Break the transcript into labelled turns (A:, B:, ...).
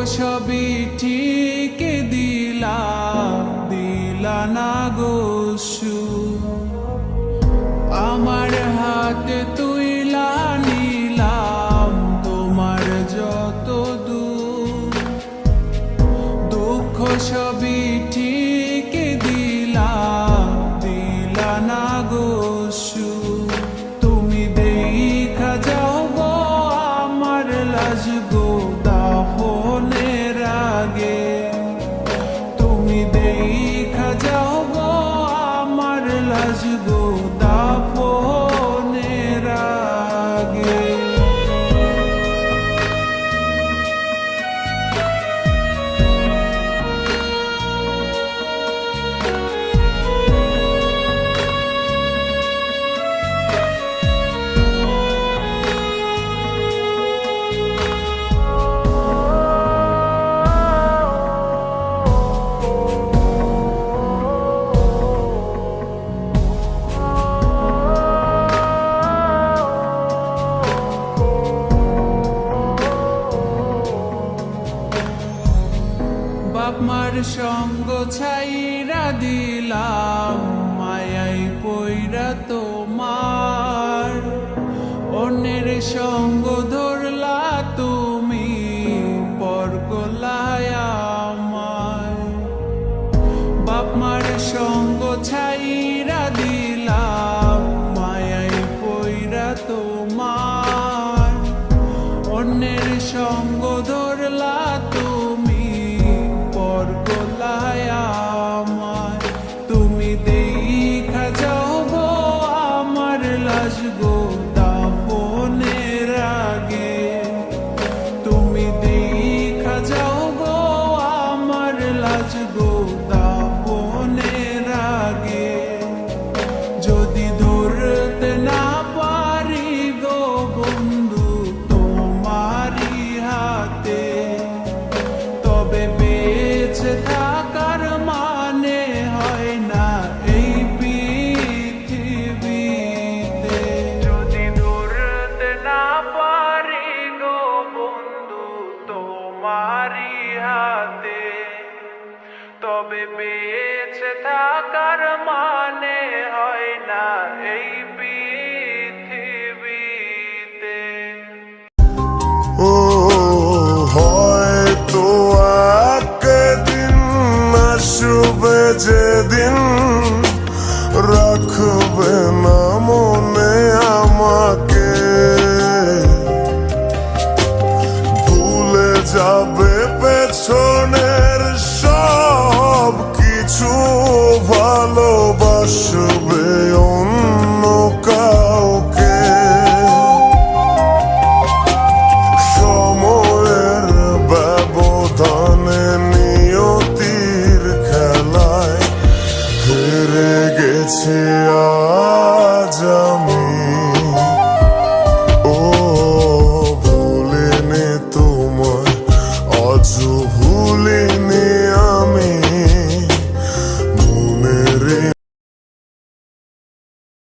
A: সবই ঠিক দিলা না গো সুখ। আমার হাতে তুইলা নিলাম তোমার যত দুঃখ সবই ঠিক দিলা না গো সুখ। তুমি দেখা যাও গো আমার লাজ গো দাফনের আগে। তুমি দেখা যাও গো আমার লাজ গো দাফনের আগে। বাপ মার সঙ্গ ছাইরা দিলাম মায়াই পইরা তোমার। অন্যের সঙ্গ ধরলা তুমি পর গলায় আমায়। বাপ মার সঙ্গ ছাইরা দিলাম মায়াই পইরা তোমার। অন্যের সঙ্গ ধরলা তুমি পর গলায় আমায়। তুমি দেখা যাও গো আমার লাজ গো দাফনের আগে। তুমি দেখা যাও গো আমার লাজ গো দাফনের আগে। যদি ধরতে না পারি গো বন্ধু তোমারি হাতে, তবে বেঁচে থাকার মানে হয় না এই পৃথিবীতে। যদি ধরতে না পারি গো বন্ধু তোমারি হাতে, তবে বেঁচে থাকার মানে হয় না এই পৃথিবীতে।
B: ও হয়তো একদিন আসবে যেদিন রাখবে না মনে আমাকে। ভুলে যাবে পেছনের সব কিছু।